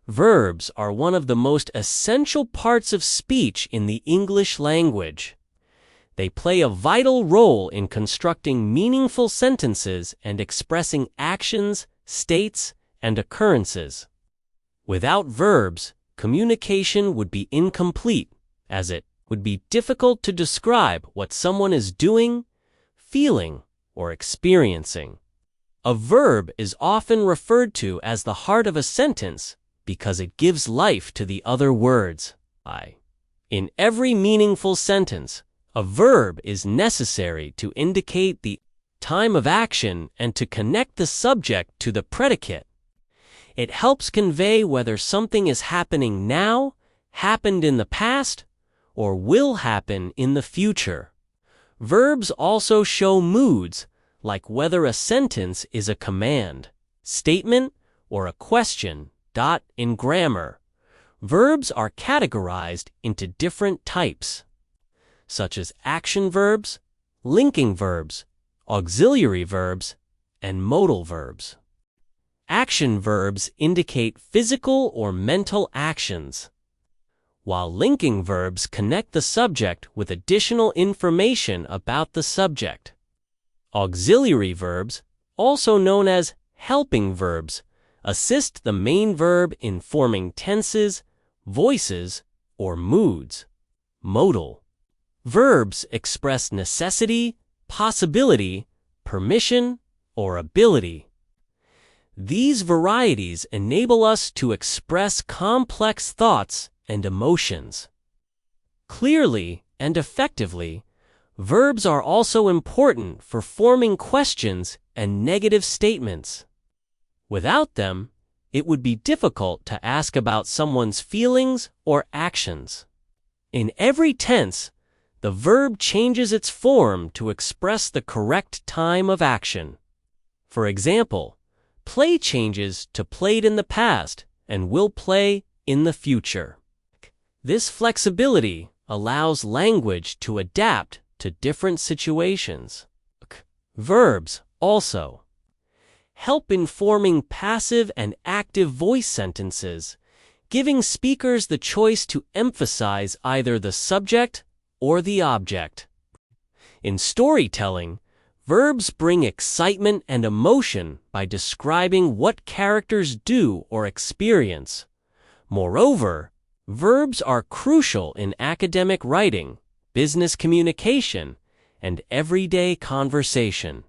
Verbs are one of the most essential parts of speech in the English language. They play a vital role in constructing meaningful sentences and expressing actions, states, and occurrences. Without verbs, communication would be incomplete, as it would be difficult to describe what someone is doing, feeling, or experiencing. A verb is often referred to as the heart of a sentence because it gives life to the other words. In every meaningful sentence, a verb is necessary to indicate the time of action and to connect the subject to the predicate. It helps convey whether something is happening now, happened in the past, or will happen in the future. Verbs also show moods, like whether a sentence is a command, statement, or a question. In grammar, verbs are categorized into different types, such as action verbs, linking verbs, auxiliary verbs, and modal verbs. Action verbs indicate physical or mental actions, while linking verbs connect the subject with additional information about the subject. Auxiliary verbs, also known as helping verbs, assist the main verb in forming tenses, voices, or moods. Modal verbs express necessity, possibility, permission, or ability. These varieties enable us to express complex thoughts and emotions. Clearly and effectively, verbs are also important for forming questions and negative statements. Without them, it would be difficult to ask about someone's feelings or actions. In every tense, the verb changes its form to express the correct time of action. For example, play changes to played in the past and will play in the future. This flexibility allows language to adapt to different situations. Verbs also help in forming passive and active voice sentences, giving speakers the choice to emphasize either the subject or the object. In storytelling, verbs bring excitement and emotion by describing what characters do or experience. Moreover, verbs are crucial in academic writing, business communication, and everyday conversation.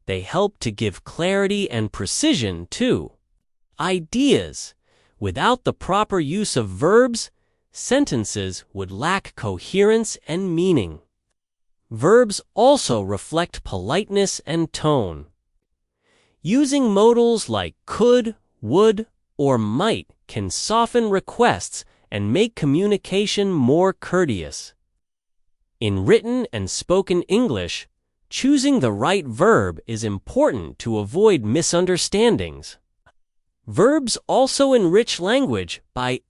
They help to give clarity and precision to ideas. Without the proper use of verbs, sentences would lack coherence and meaning. Verbs also reflect politeness and tone. Using modals like could, would, or might can soften requests and make communication more courteous. In written and spoken English, choosing the right verb is important to avoid misunderstandings. Verbs also enrich language by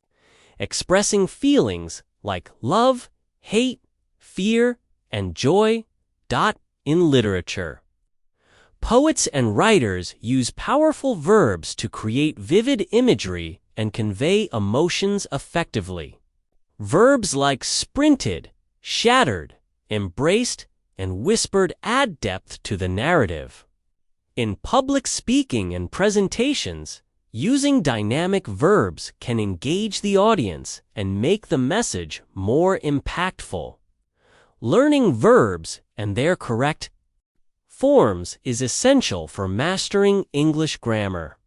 expressing feelings like love, hate, fear, and joy. In literature, poets and writers use powerful verbs to create vivid imagery and convey emotions effectively. Verbs like sprinted, shattered, embraced, and whispered add depth to the narrative. In public speaking and presentations, using dynamic verbs can engage the audience and make the message more impactful. Learning verbs and their correct forms is essential for mastering English grammar.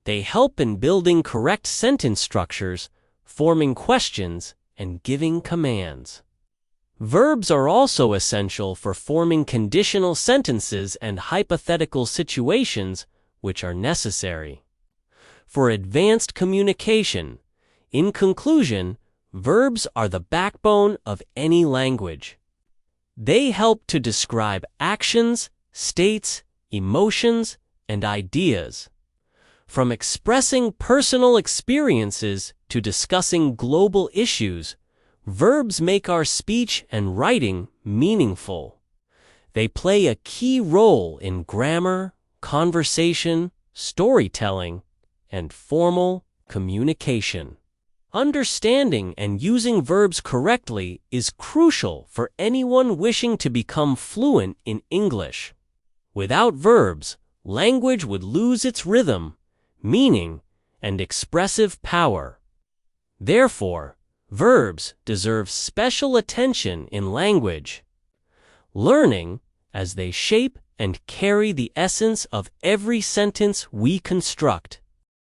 They help in building correct sentence structures, forming questions, and giving commands. Verbs are also essential for forming conditional sentences and hypothetical situations which are necessary for advanced communication. In conclusion, verbs are the backbone of any language. They help to describe actions, states, emotions, and ideas. From expressing personal experiences to discussing global issues, verbs make our speech and writing meaningful. They play a key role in grammar, conversation, storytelling, and formal Communication. Understanding and using verbs correctly is crucial for anyone wishing to become fluent in English. Without verbs, language would lose its rhythm, meaning, and expressive power. Therefore, verbs deserve special attention in language learning, as they shape and carry the essence of every sentence we construct.